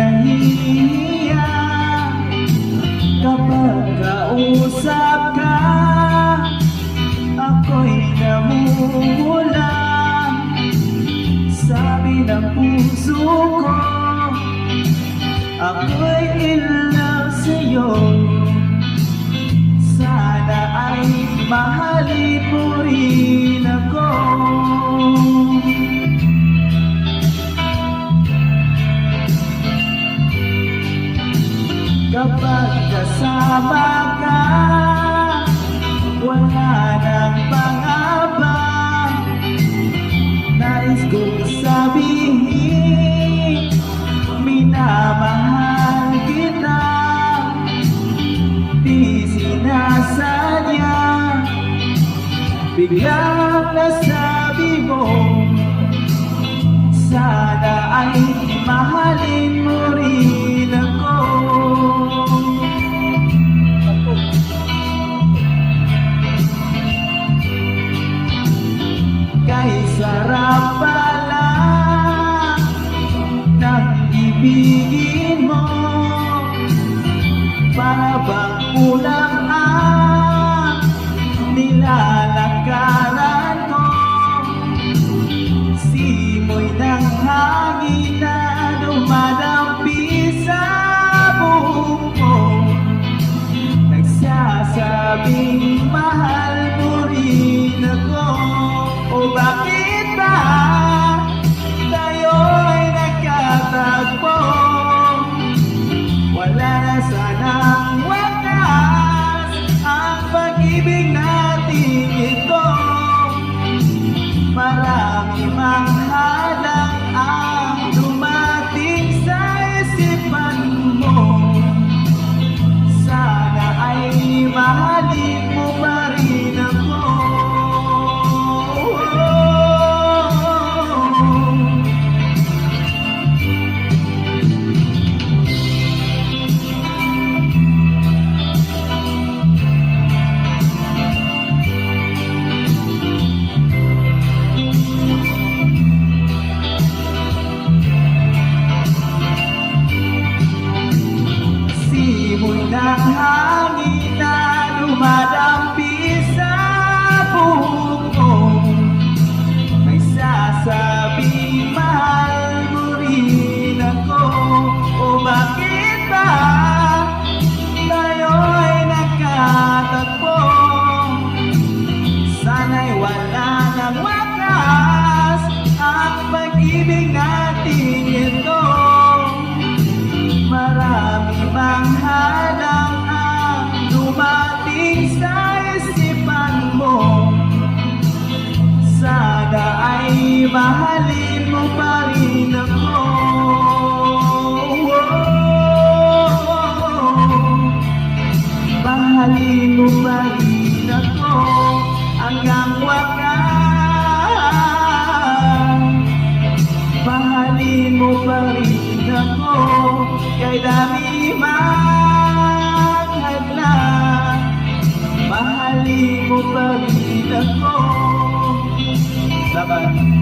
nahihiya kapag kausap ka. Ako'y namumula, sabi ng puso ko. Ako'y in love sa'yo, sana ay mahalin mo rin ako. Kapag kasama ka, wala nang pangamba. Nais kong sabihin, minamahal kita. Di sinasadya, biglang nasabi mo, sana ay mahalin mo rin ako. Kay sarap pala ng ibigin mo, para bang kulang ang nilalakaran ko. Simoy ng hangin na dumadampi sa buhok mo, nagsasabing mahal mo rin ako. O bakit ba tayo'y nagkatagpo? Wala na sanang wakas ang pag-ibig natin ito. Marami mang halang ang dumating sa isipan mo, sana ay mahalin mo pa rin ako. Simoy ng hangin na dumadampi sa buhok mo, nagsasabing mahal mo rin ako. O bakit ba tayo'y nagkatagpo? Sana'y wala nang wakas ang pag-ibig natin ito. Marami mang halang ang dumating sa isipan mo, sana ay mahalin mo pa rin ako. Mahalin mo pa rin ako hanggang wakas. Mahalin mo pa rin ako kay dami mang hadlang. Mahalin mo pa rin ako. Laban.